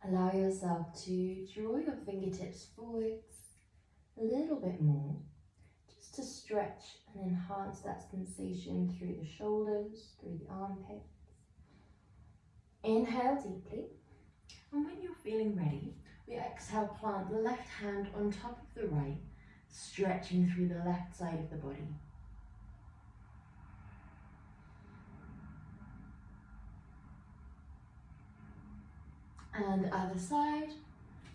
Allow yourself to draw your fingertips forwards a little bit more, just to stretch and enhance that sensation through the shoulders, through the armpits. Inhale deeply, and when you're feeling ready, we exhale, plant the left hand on top of the right, stretching through the left side of the body. And other side,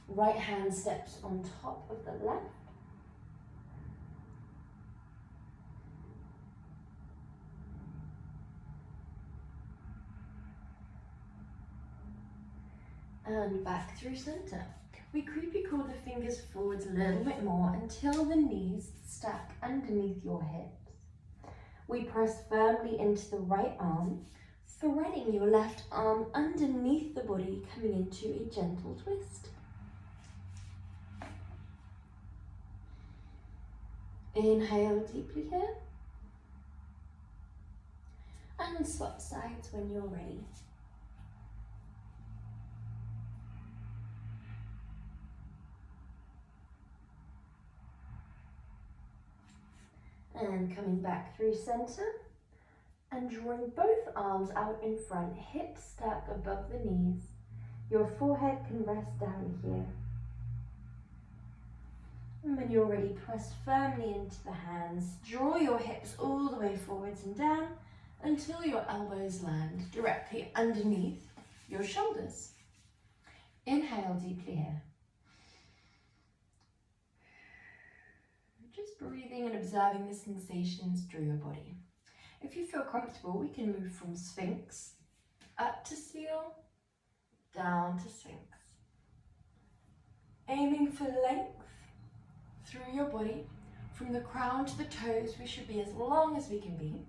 right hand steps on top of the left. And back through center. We creepy crawl the fingers forwards a little bit more until the knees stack underneath your hips. We press firmly into the right arm, threading your left arm underneath the body, coming into a gentle twist. Inhale deeply here. And swap sides when you're ready. And coming back through center and drawing both arms out in front, hips stack above the knees. Your forehead can rest down here. And when you're ready, press firmly into the hands. Draw your hips all the way forwards and down until your elbows land directly underneath your shoulders. Inhale deeply here. Just breathing and observing the sensations through your body. If you feel comfortable, we can move from Sphinx up to seal, down to Sphinx. Aiming for length through your body, from the crown to the toes, we should be as long as we can be.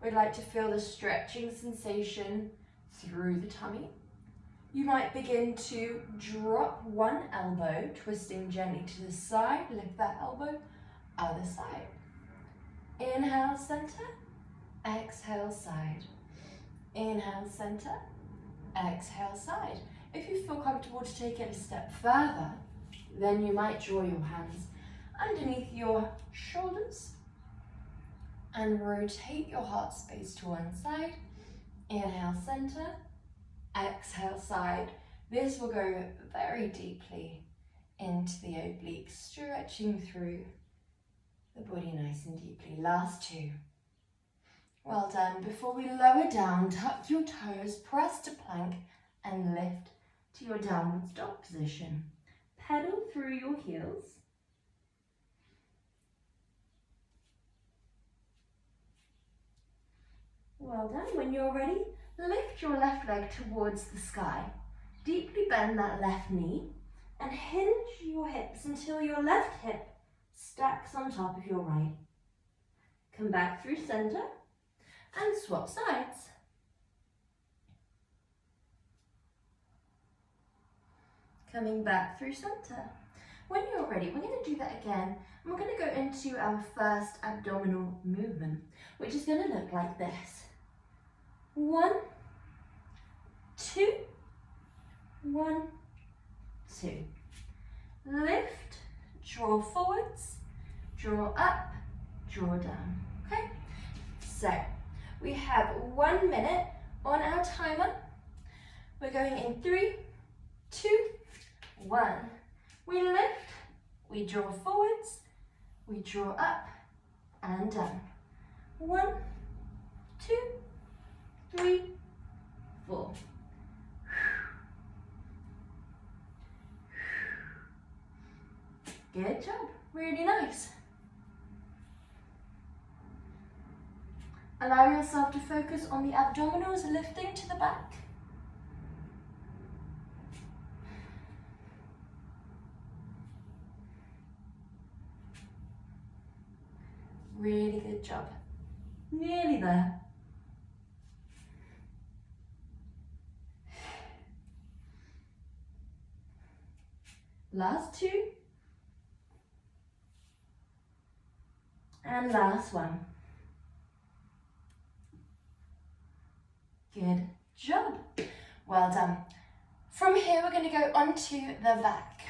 We'd like to feel the stretching sensation through the tummy. You might begin to drop one elbow, twisting gently to the side, lift that elbow, other side. Inhale, center, exhale, side. Inhale, center, exhale, side. If you feel comfortable to take it a step further, then you might draw your hands underneath your shoulders and rotate your heart space to one side. Inhale, center, exhale, side. This will go very deeply into the obliques, stretching through the body nice and deeply. Last two. Well done. Before we lower down, tuck your toes, press to plank, and lift to your downward dog position. Pedal through your heels. Well done. When you're ready, lift your left leg towards the sky. Deeply bend that left knee and hinge your hips until your left hip stacks on top of your right. Come back through center and swap sides. Coming back through center. When you're ready, we're going to do that again. And we're going to go into our first abdominal movement, which is going to look like this. 1, 2, 1, 2. Lift, draw forwards, draw up, draw down. Okay? So, we have 1 minute on our timer. We're going in 3, 2, 1. We lift, we draw forwards, we draw up and down. 1, 2, 3, 4. Good job, really nice. Allow yourself to focus on the abdominals lifting to the back. Really good job. Nearly there. Last two. And last one. Good job. Well done. From here, we're going to go onto the back.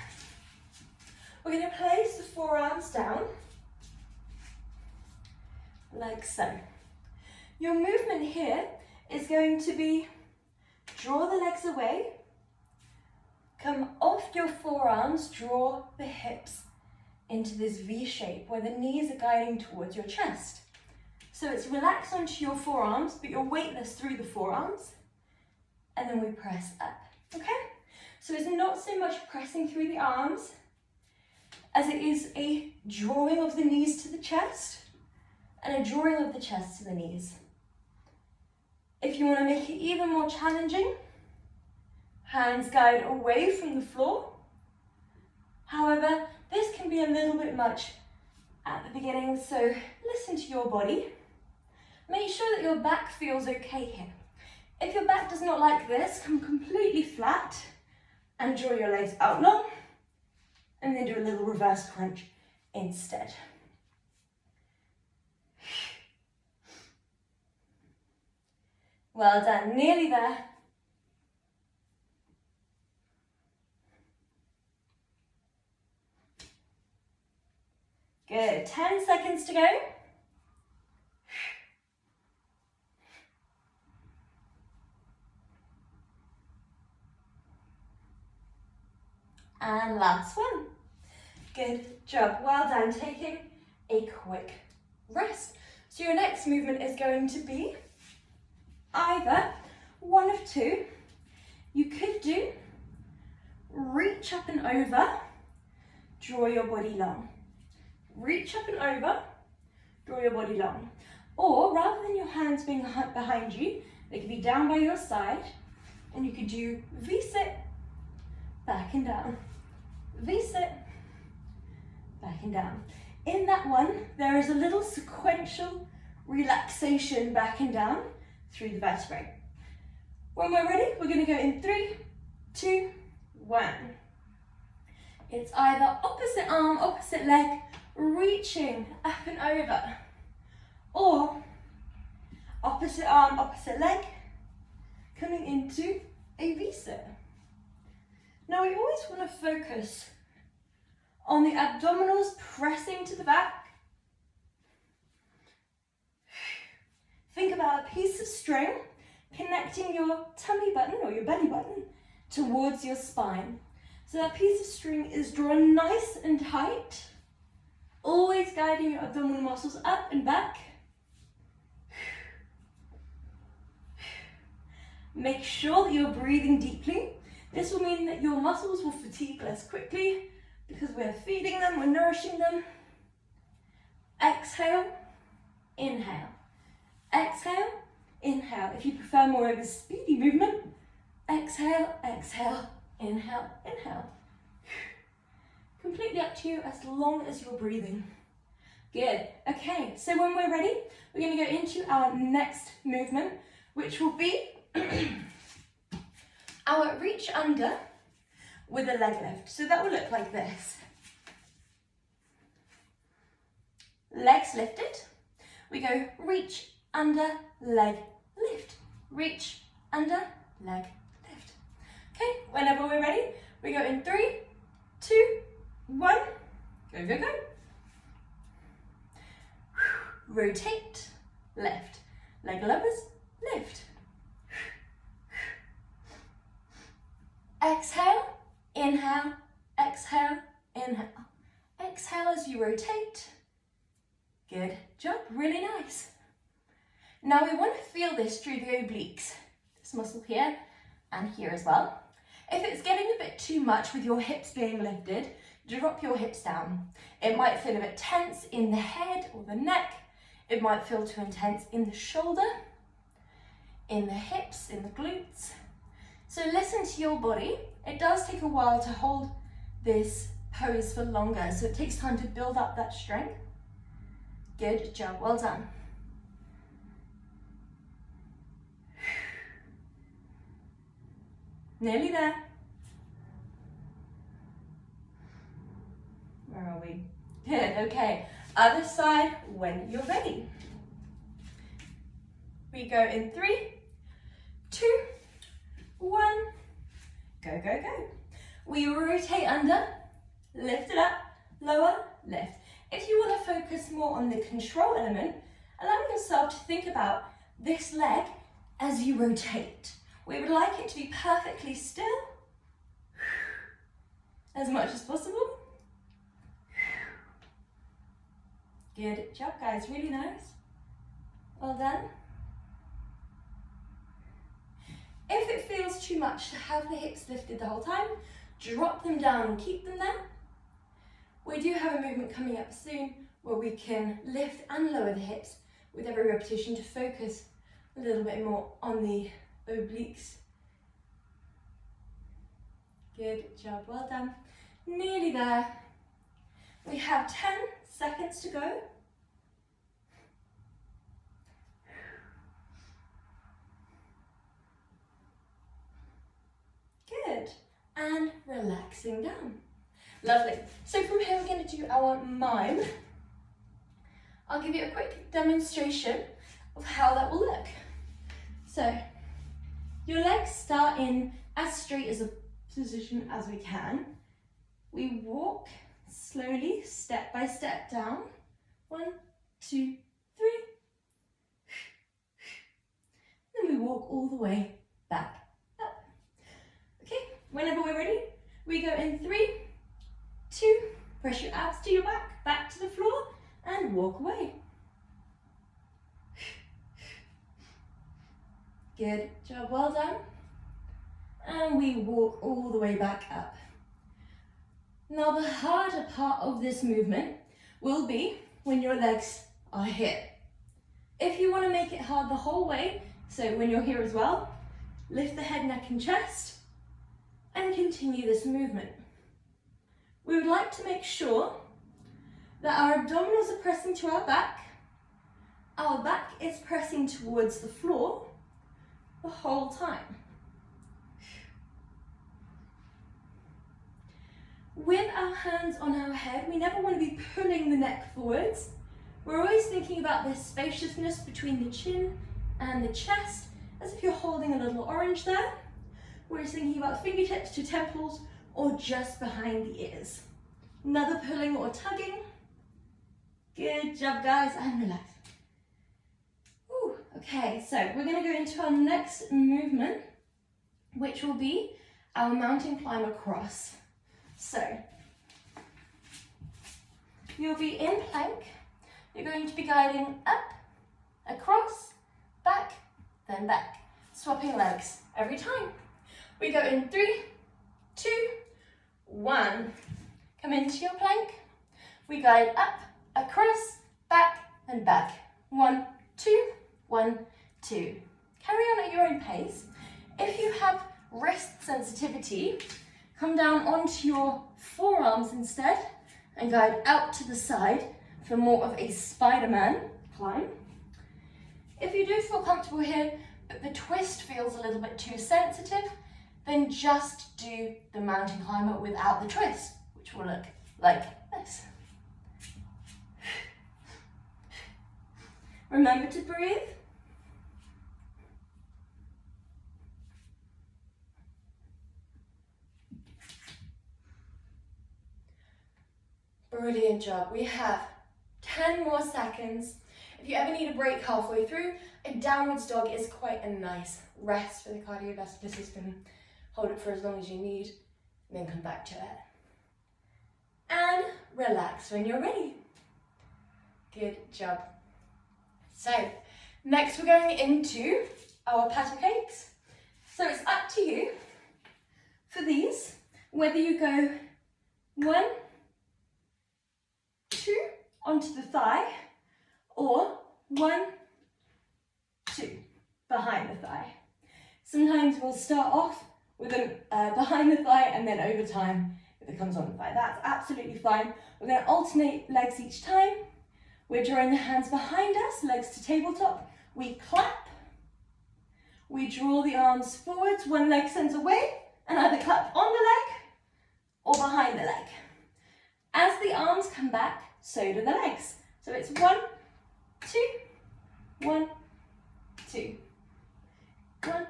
We're going to place the forearms down, like so. Your movement here is going to be draw the legs away, come off your forearms, draw the hips into this V shape where the knees are guiding towards your chest. So it's relaxed onto your forearms, but you're weightless through the forearms, and then we press up, okay? So it's not so much pressing through the arms as it is a drawing of the knees to the chest and a drawing of the chest to the knees. If you want to make it even more challenging, hands guide away from the floor. However, this can be a little bit much at the beginning, so listen to your body. Make sure that your back feels okay here. If your back does not like this, come completely flat and draw your legs out long, and then do a little reverse crunch instead. Well done, nearly there. Good, 10 seconds to go. And last one. Good job, well done. Taking a quick rest. So your next movement is going to be either one of two. You could do reach up and over, draw your body long. Reach up and over, draw your body long. Or rather than your hands being behind you, they could be down by your side, and you could do V-sit, back and down. V-sit, back and down. In that one, there is a little sequential relaxation back and down through the vertebrae. When we're ready, we're going to go in 3, 2, 1. It's either opposite arm, opposite leg, reaching up and over, or opposite arm, opposite leg, coming into a V-sit. Now we always want to focus on the abdominals pressing to the back. Think about a piece of string connecting your tummy button or your belly button towards your spine. So that piece of string is drawn nice and tight, always guiding your abdominal muscles up and back. Make sure that you're breathing deeply. This will mean that your muscles will fatigue less quickly because we're feeding them, we're nourishing them. Exhale, inhale. Exhale, inhale. If you prefer more of a speedy movement, exhale, exhale, inhale, inhale. Completely up to you as long as you're breathing. Good. Okay, so when we're ready, we're going to go into our next movement, which will be our reach under with a leg lift. So that will look like this. Legs lifted. We go reach, under, leg, lift. Reach, under, leg, lift. Okay, whenever we're ready, we go in 3, 2, 1. Go, go, go. Rotate, lift. Leg levers, lift. Exhale, inhale, exhale, inhale. Exhale as you rotate. Good job, really nice. Now we want to feel this through the obliques, this muscle here and here as well. If it's getting a bit too much with your hips being lifted, drop your hips down. It might feel a bit tense in the head or the neck. It might feel too intense in the shoulder, in the hips, in the glutes. So listen to your body. It does take a while to hold this pose for longer, so it takes time to build up that strength. Good job, well done. Nearly there. Where are we? Good, okay. Other side when you're ready. We go in 3, 2, 1. Go, go, go. We rotate under, lift it up, lower, lift. If you want to focus more on the control element, allow yourself to think about this leg as you rotate. We would like it to be perfectly still, as much as possible. Good job, guys, really nice. Well done. If it feels too much to have the hips lifted the whole time, drop them down and keep them there. We do have a movement coming up soon where we can lift and lower the hips with every repetition to focus a little bit more on the obliques. Good job, well done. Nearly there. We have 10 seconds to go. Good. And relaxing down. Lovely. So from here we're going to do our mime. I'll give you a quick demonstration of how that will look. So your legs start in as straight as a position as we can. We walk slowly, step by step down. 1, 2, 3. Then we walk all the way back up. Okay, whenever we're ready, we go in 3, 2, press your abs to your back to the floor, and walk away. Good job, well done. And we walk all the way back up. Now the harder part of this movement will be when your legs are here. If you want to make it hard the whole way, so when you're here as well, lift the head, neck and chest and continue this movement. We would like to make sure that our abdominals are pressing to our back is pressing towards the floor the whole time. With our hands on our head, we never want to be pulling the neck forwards. We're always thinking about this spaciousness between the chin and the chest, as if you're holding a little orange there. We're just thinking about fingertips to temples or just behind the ears. Another pulling or tugging. Good job, guys, and relax. Ooh, okay, so we're going to go into our next movement, which will be our mountain climb across. So, you'll be in plank. You're going to be guiding up, across, back, then back. Swapping legs every time. We go in 3, 2, 1. Come into your plank. We guide up, across, back, and back. 1, 2, 1, 2. Carry on at your own pace. If you have wrist sensitivity, come down onto your forearms instead and guide out to the side for more of a Spider-Man climb. If you do feel comfortable here, but the twist feels a little bit too sensitive, then just do the mountain climber without the twist, which will look like this. Remember to breathe. Brilliant job. We have 10 more seconds. If you ever need a break halfway through, a downwards dog is quite a nice rest for the cardiovascular system. Hold it for as long as you need, and then come back to it. And relax when you're ready. Good job. So, next we're going into our pancakes. So it's up to you for these, whether you go 1, 2 onto the thigh, or 1, 2 behind the thigh. Sometimes we'll start off with them behind the thigh, and then over time it comes on the thigh. That's absolutely fine. We're going to alternate legs each time. We're drawing the hands behind us, legs to tabletop. We clap. We draw the arms forwards, one leg sends away, and either clap on the leg or behind the leg. As the arms come back, so do the legs. So it's 1, 2, 1, 2. 1,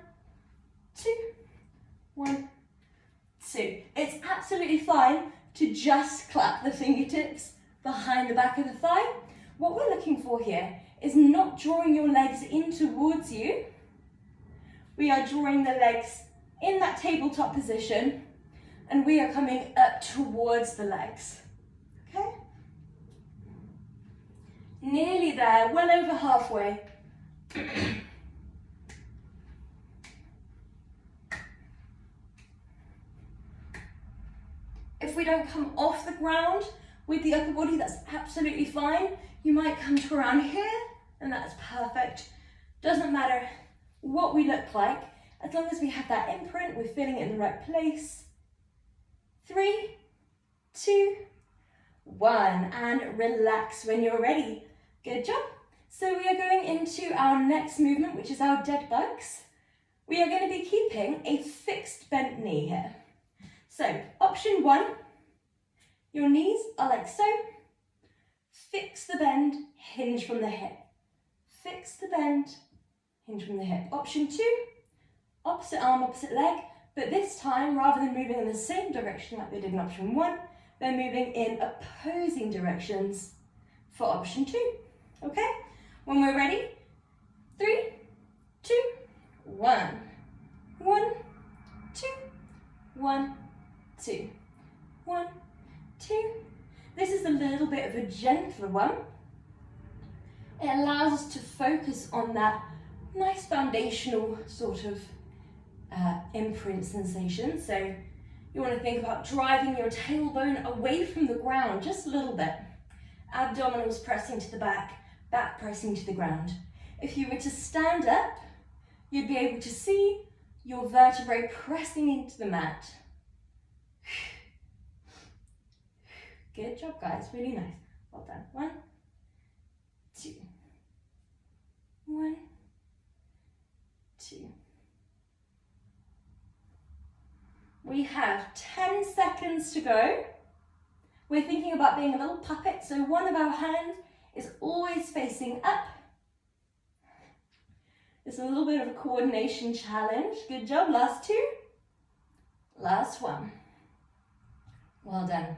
2, 1, absolutely fine to just clap the fingertips behind the back of the thigh. What we're looking for here is not drawing your legs in towards you. We are drawing the legs in that tabletop position, and we are coming up towards the legs, okay? Nearly there, well over halfway. If we don't come off the ground with the upper body, that's absolutely fine. You might come to around here, and that's perfect. Doesn't matter what we look like, as long as we have that imprint, we're feeling it in the right place. 3, 2, 1, and relax when you're ready. Good job. So we are going into our next movement, which is our dead bugs. We are going to be keeping a fixed bent knee here. So option 1, your knees are like so. Fix the bend, hinge from the hip. Fix the bend, hinge from the hip. Option 2, opposite arm, opposite leg, but this time, rather than moving in the same direction like we did in option 1, they're moving in opposing directions for option 2, okay? When we're ready, 3, 2, 1, 1, 2, 1, 2, 1, 2. This is a little bit of a gentler one. It allows us to focus on that nice foundational sort of imprint sensation. So you want to think about driving your tailbone away from the ground just a little bit. Abdominals pressing to the back, back pressing to the ground. If you were to stand up, you'd be able to see your vertebrae pressing into the mat. Good job, guys, really nice. Well done. 1, 2, 1, 2. We have 10 seconds to go. We're thinking about being a little puppet, so one of our hands is always facing up. It's a little bit of a coordination challenge. Good job, last 2. Last 1. Well done.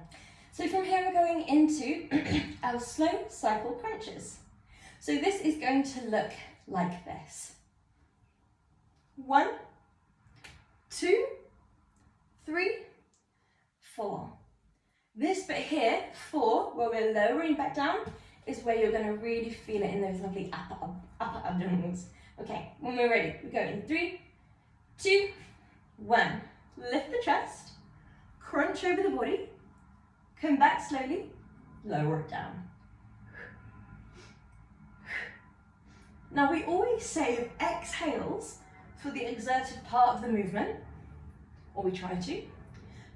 So from here we're going into our slow cycle crunches. So this is going to look like this. 1, 2, 3, 4. This bit here, 4, where we're lowering back down, is where you're going to really feel it in those lovely upper abdominals. Okay, when we're ready, we go in 3, 2, 1. Lift the chest, crunch over the body, come back slowly, lower it down. Now we always save exhales for the exerted part of the movement, or we try to,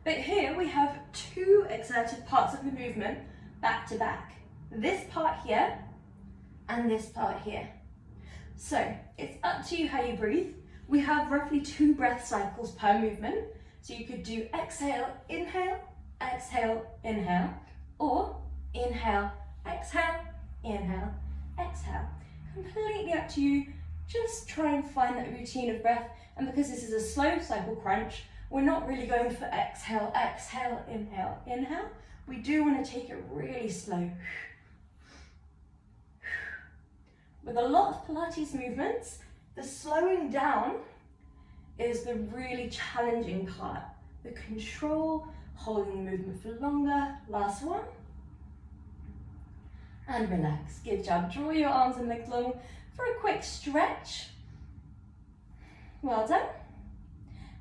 but here we have 2 exerted parts of the movement back to back. This part here and this part here. So it's up to you how you breathe. We have roughly 2 breath cycles per movement, so you could do exhale, inhale, exhale, inhale, or inhale, exhale, inhale, exhale. Completely up to you. Just try and find that routine of breath, and because this is a slow cycle crunch, we're not really going for exhale, exhale, inhale, inhale. We do want to take it really slow. With a lot of Pilates movements, the slowing down is the really challenging part. The control, holding the movement for longer. Last 1. And relax. Good job. Draw your arms and legs long for a quick stretch. Well done.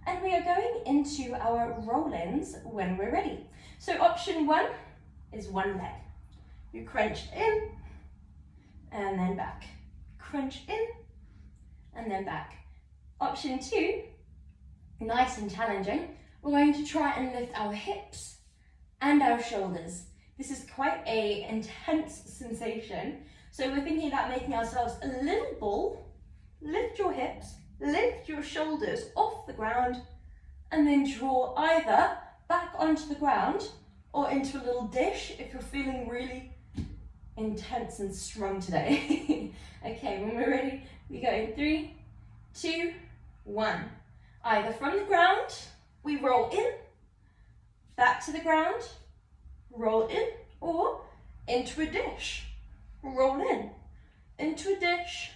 And we are going into our roll-ins when we're ready. So option 1 is one leg. You crunch in and then back. Crunch in and then back. Option 2, nice and challenging. We're going to try and lift our hips and our shoulders. This is quite an intense sensation. So we're thinking about making ourselves a little ball. Lift your hips, lift your shoulders off the ground, and then draw either back onto the ground or into a little dish if you're feeling really intense and strong today. Okay, when we're ready, we go in 3, 2, 1. Either from the ground, we roll in, back to the ground, roll in, or into a dish, roll in, into a dish,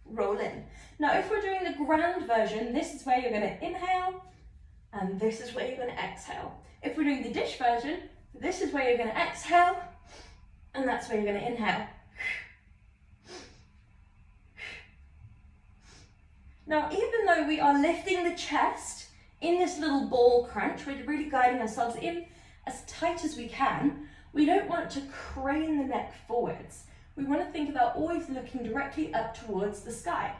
roll in. Now, if we're doing the grand version, this is where you're going to inhale, and this is where you're going to exhale. If we're doing the dish version, this is where you're going to exhale, and that's where you're going to inhale. Now, even though we are lifting the chest in this little ball crunch, we're really guiding ourselves in as tight as we can, we don't want to crane the neck forwards. We want to think about always looking directly up towards the sky.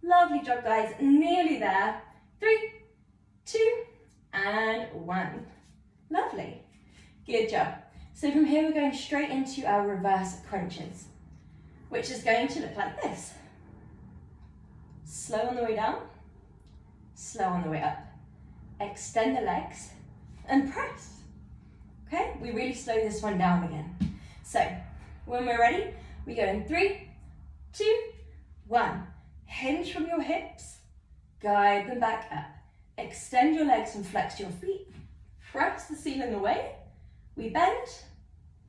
Lovely job, guys. Nearly there. 3, 2, and 1. Lovely. Good job. So from here, we're going straight into our reverse crunches, which is going to look like this. Slow on the way down, slow on the way up. Extend the legs and press. Okay, we really slow this one down again. So when we're ready, we go in 3, 2, 1. Hinge from your hips, guide them back up. Extend your legs and flex your feet. Press the ceiling away. We bend,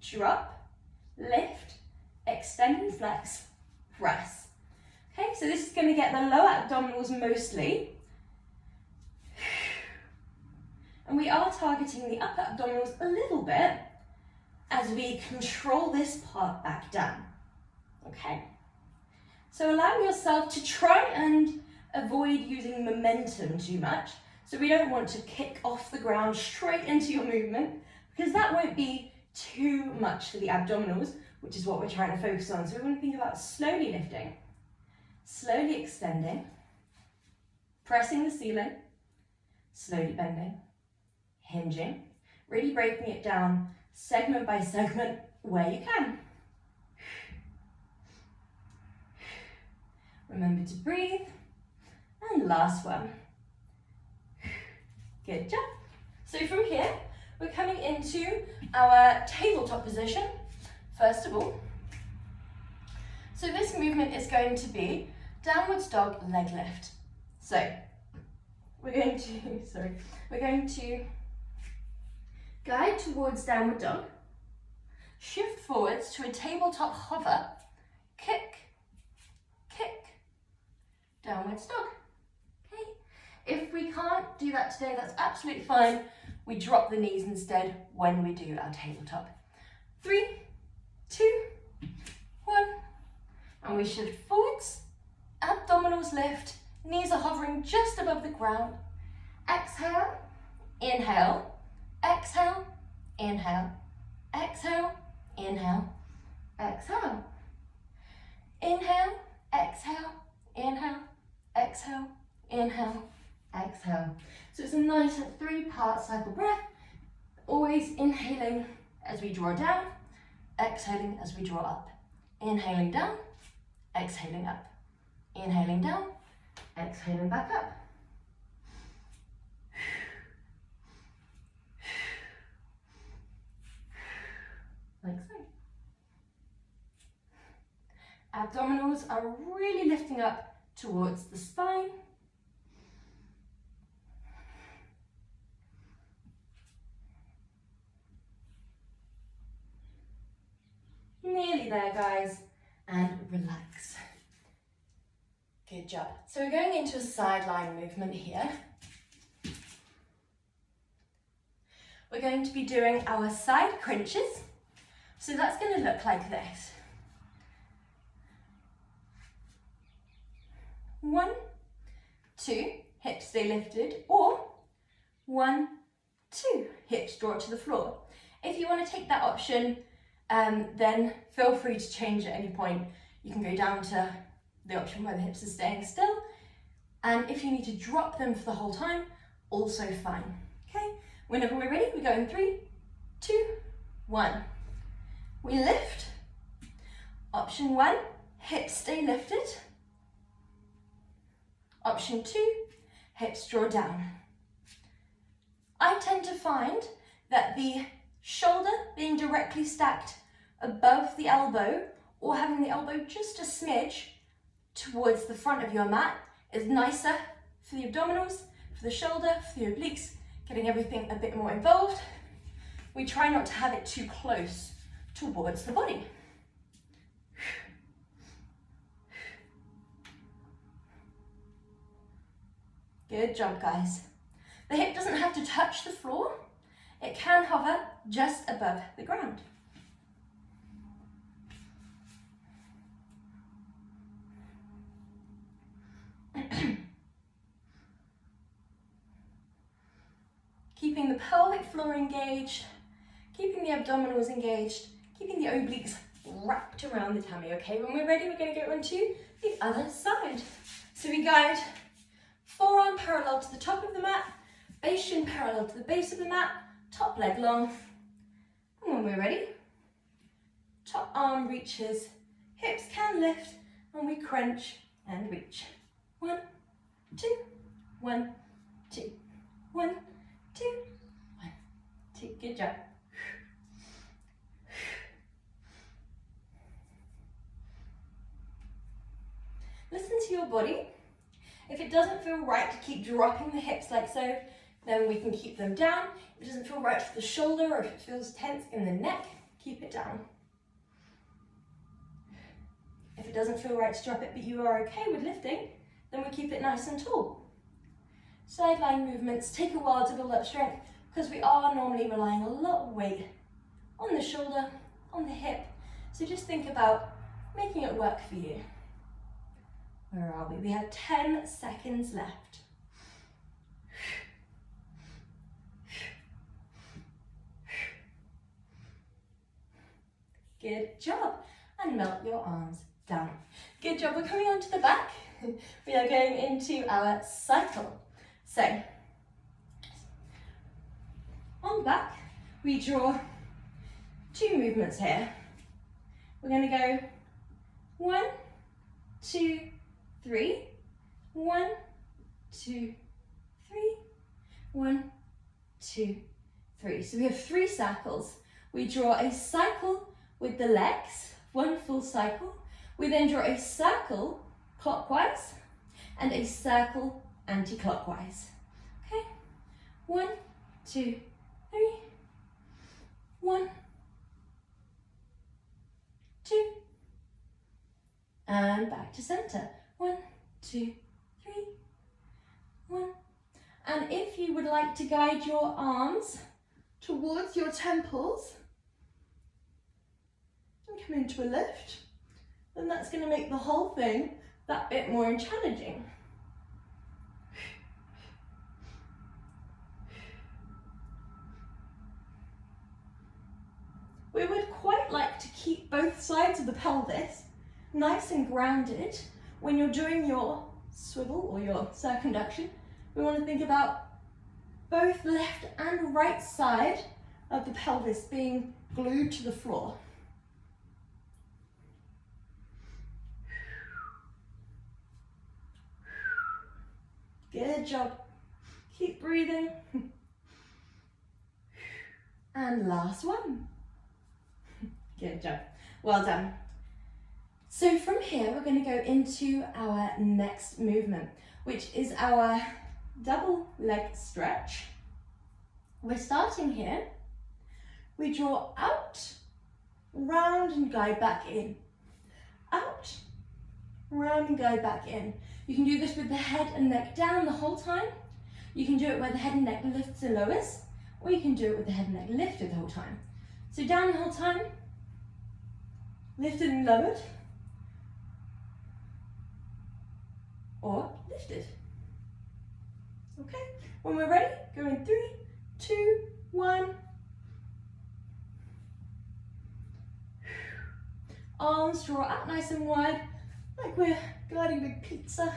drop, lift, extend and flex, press. Okay, so this is going to get the lower abdominals mostly. And we are targeting the upper abdominals a little bit as we control this part back down. Okay. So allow yourself to try and avoid using momentum too much. So we don't want to kick off the ground straight into your movement, because that won't be too much for the abdominals, which is what we're trying to focus on. So we want to think about slowly lifting, slowly extending, pressing the ceiling, slowly bending, hinging, really breaking it down segment by segment where you can. Remember to breathe. And last one. Good job. So from here, we're coming into our tabletop position, first of all. So this movement is going to be downwards dog leg lift. So we're going to guide towards downward dog, shift forwards to a tabletop hover, kick, kick, downwards dog. Okay. If we can't do that today, that's absolutely fine. We drop the knees instead when we do our tabletop. 3, 2, 1. And we shift forwards, abdominals lift, knees are hovering just above the ground. Exhale, inhale, exhale, inhale, exhale, inhale, exhale. Inhale, exhale, inhale, exhale, inhale, exhale. So it's a nice 3-part cycle breath, always inhaling as we draw down, exhaling as we draw up. Inhaling down, exhaling up. Inhaling down, exhaling back up. Like so. Abdominals are really lifting up towards the spine. Nearly there, guys, and relax. Good job. So we're going into a sideline movement here. We're going to be doing our side crunches. So that's going to look like this. 1, 2, hips stay lifted, or 1, 2, hips draw to the floor. If you want to take that option, then feel free to change at any point. You can go down to the option where the hips are staying still. And if you need to drop them for the whole time, also fine. Okay, whenever we're ready, we go in 3, 2, 1. We lift. Option 1, hips stay lifted. Option 2, hips draw down. I tend to find that the Shoulder being directly stacked above the elbow or having the elbow just a smidge towards the front of your mat is nicer for the abdominals, for the shoulder, for the obliques, getting everything a bit more involved. We try not to have it too close towards the body. Good job, guys. The hip doesn't have to touch the floor. It can hover just above the ground. Keeping the pelvic floor engaged, keeping the abdominals engaged, keeping the obliques wrapped around the tummy, okay? When we're ready, we're going to go onto the other side. So we guide forearm parallel to the top of the mat, base shin parallel to the base of the mat, top leg long. And when we're ready, top arm reaches, hips can lift, and we crunch and reach. 1, 2, 1, 2, 1, 2, 1, 2. Good job. Listen to your body. If it doesn't feel right to keep dropping the hips like so, then we can keep them down. If it doesn't feel right for the shoulder, or if it feels tense in the neck, keep it down. If it doesn't feel right to drop it, but you are okay with lifting, then we keep it nice and tall. Sideline movements take a while to build up strength because we are normally relying a lot of weight on the shoulder, on the hip. So just think about making it work for you. Where are we? We have 10 seconds left. Good job. And melt your arms down. Good job. We're coming onto the back. We are going into our cycle. So, on the back, we draw 2 movements here. We're going to go 1, 2, 3, 1, 2, 3, 1, 2, 3. So we have 3 circles. We draw a cycle with the legs, 1 full cycle. We then draw a circle clockwise and a circle anti-clockwise. Okay, 1, 2, 3, 1, 2, and back to center. 1, 2, 3, 1. And if you would like to guide your arms towards your temples and come into a lift, then that's going to make the whole thing that bit more challenging. We would quite like to keep both sides of the pelvis nice and grounded when you're doing your swivel or your circumduction. We want to think about both left and right side of the pelvis being glued to the floor. Good job. Keep breathing. And last one. Good job. Well done. So from here, we're going to go into our next movement, which is our double leg stretch. We're starting here. We draw out, round and guide back in. Out, round and guide back in. You can do this with the head and neck down the whole time. You can do it where the head and neck lifts and lowers, or you can do it with the head and neck lifted the whole time. So down the whole time, lifted and lowered, or lifted. Okay, when we're ready, go in 3, 2, 1. Arms draw out nice and wide, like we're gliding big pizza.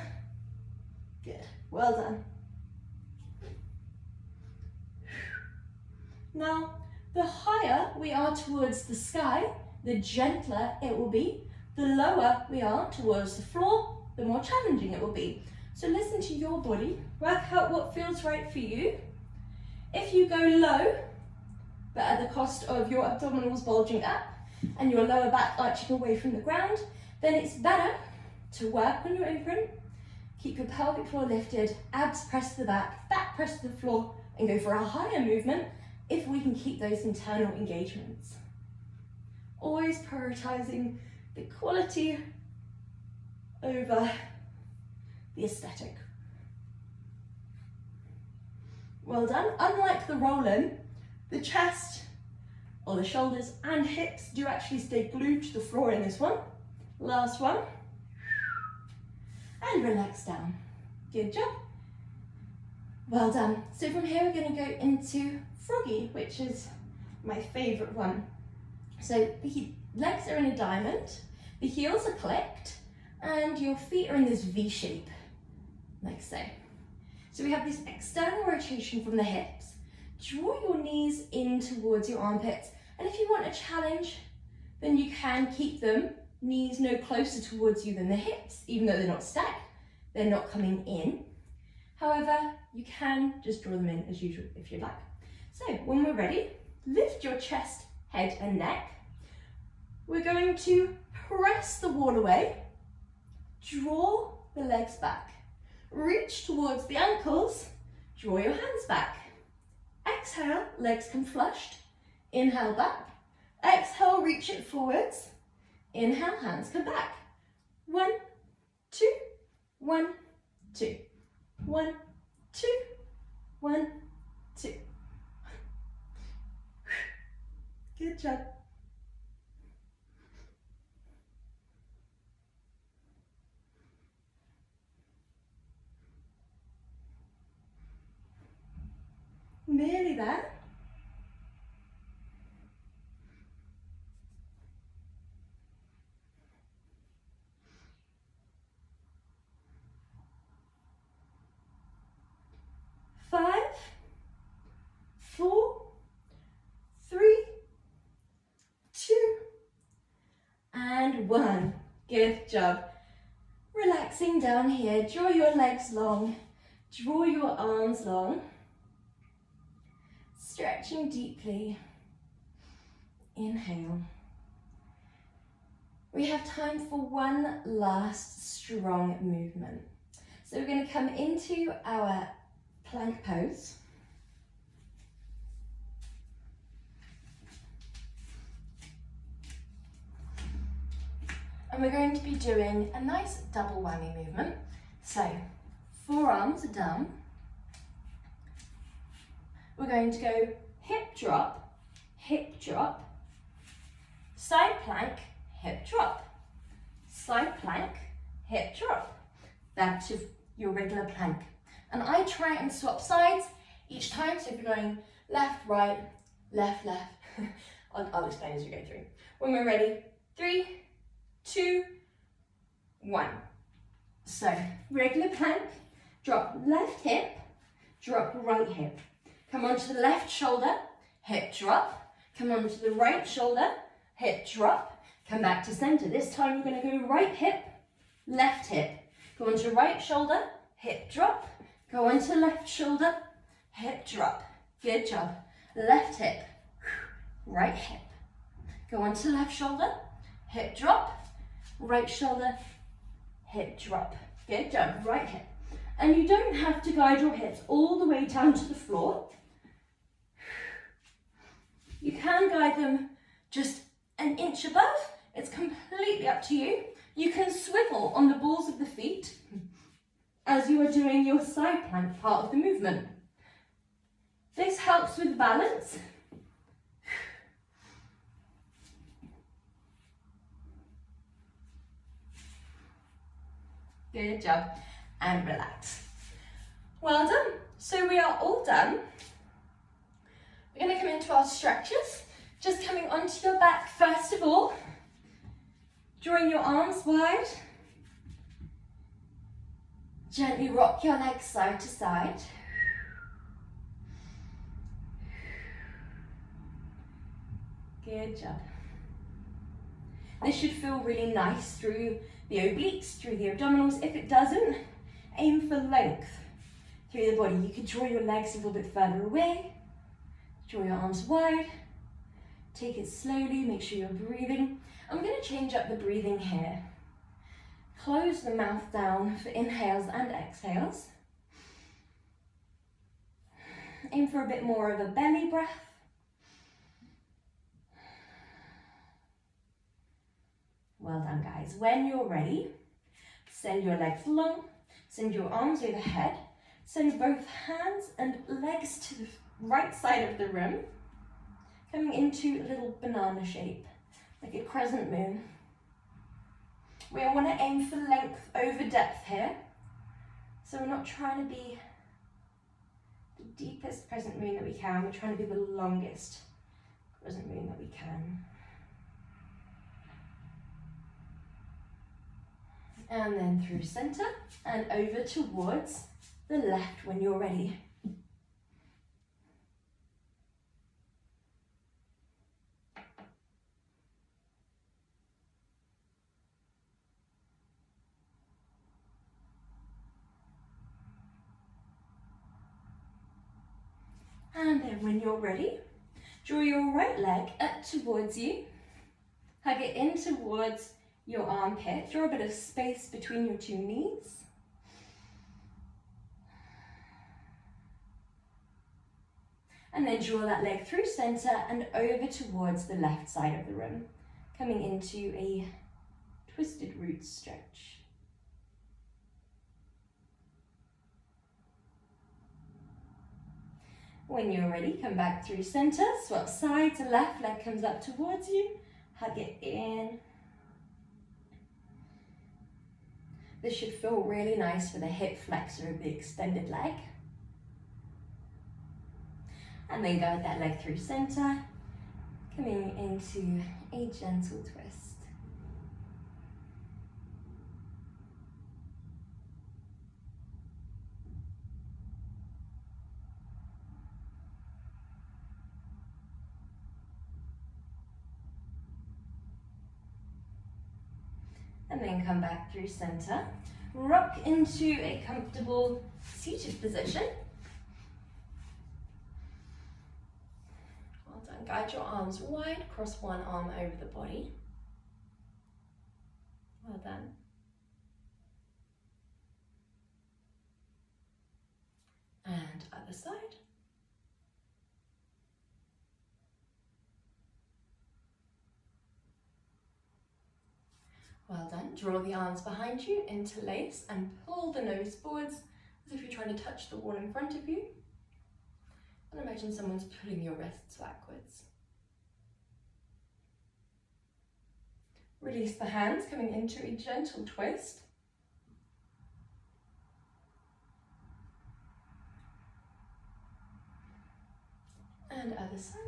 Good, well done. Now, the higher we are towards the sky, the gentler it will be. The lower we are towards the floor, the more challenging it will be. So listen to your body, work out what feels right for you. If you go low, but at the cost of your abdominals bulging up and your lower back arching away from the ground, then it's better to work on your imprint. Keep your pelvic floor lifted, abs press to the back press to the floor, and go for a higher movement if we can keep those internal engagements. Always prioritizing the quality over the aesthetic. Well done. Unlike the roll-in, the chest or the shoulders and hips do actually stay glued to the floor in this one. Last one. And relax down. Good job. Well done. So from here we're going to go into froggy, which is my favourite one. So the legs are in a diamond, the heels are clicked, and your feet are in this V shape, like so. So we have this external rotation from the hips. Draw your knees in towards your armpits, and if you want a challenge, then you can keep them knees no closer towards you than the hips, even though they're not stacked, they're not coming in. However, you can just draw them in as usual if you'd like. So when we're ready, lift your chest, head and neck. We're going to press the wall away, draw the legs back, reach towards the ankles, draw your hands back. Exhale, legs come flushed, inhale back, exhale, reach it forwards, inhale, hands come back. 1, 2, 1, 2, 1, 2, 1, 2. Good job. Nearly there. Five, 4, 3, 2, and 1. Good job. Relaxing down here, draw your legs long, draw your arms long. Stretching deeply. Inhale. We have time for one last strong movement. So we're going to come into our plank pose. And we're going to be doing a nice double whammy movement. So, forearms are down. We're going to go hip drop, side plank, hip drop, side plank, hip drop. Back to your regular plank. And I try and swap sides each time. So if you're going left, right, left, left, I'll explain as we go through. When we're ready, 3, 2, 1. So regular plank, drop left hip, drop right hip. Come onto the left shoulder, hip drop. Come onto the right shoulder, hip drop. Come back to center. This time we're going to go right hip, left hip. Go onto right shoulder, hip drop. Go onto left shoulder, hip drop. Good job. Left hip, right hip. Go onto left shoulder, hip drop. Right shoulder, hip drop. Good job. Right hip. And you don't have to guide your hips all the way down to the floor. You can guide them just an inch above. It's completely up to you. You can swivel on the balls of the feet as you are doing your side plank part of the movement. This helps with balance. Good job. And relax. Well done. So we are all done. We're going to come into our stretches. Just coming onto your back first of all. Drawing your arms wide. Gently rock your legs side to side. Good job. This should feel really nice through the obliques, through the abdominals. If it doesn't, aim for length through the body. You could draw your legs a little bit further away. Draw your arms wide. Take it slowly, make sure you're breathing. I'm going to change up the breathing here. Close the mouth down for inhales and exhales. Aim for a bit more of a belly breath. Well done, guys. When you're ready, send your legs long, send your arms overhead, send both hands and legs to the right side of the room, coming into a little banana shape, like a crescent moon. We want to aim for length over depth here, so we're not trying to be the deepest crescent moon that we can, we're trying to be the longest crescent moon that we can. And then through center and over towards the left when you're ready. And then when you're ready, draw your right leg up towards you, hug it in towards your armpit, draw a bit of space between your two knees. And then draw that leg through center and over towards the left side of the room, coming into a twisted root stretch. When you're ready, come back through center, swap side to left, leg comes up towards you, hug it in. This should feel really nice for the hip flexor of the extended leg. And then guide that leg through center, coming into a gentle twist. And then come back through center. Rock into a comfortable seated position. Well done. Guide your arms wide, cross one arm over the body. Well done. And other side. Well done. Draw the arms behind you, interlace and pull the nose forwards as if you're trying to touch the wall in front of you. And imagine someone's pulling your wrists backwards. Release the hands, coming into a gentle twist. And other side.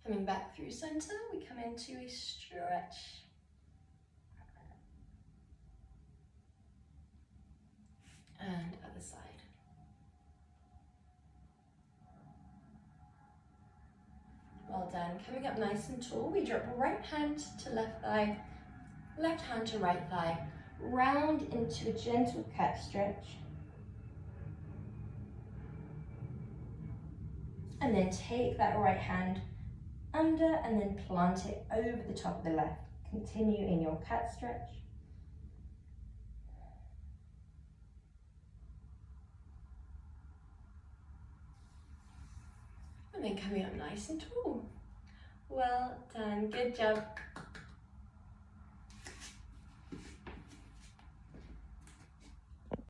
Coming back through center, we come into a stretch. And other side. Well done. Coming up nice and tall, we drop right hand to left thigh, left hand to right thigh, round into a gentle cat stretch. And then take that right hand under and then plant it over the top of the left. Continue in your cat stretch. And then coming up nice and tall. Well done, good job.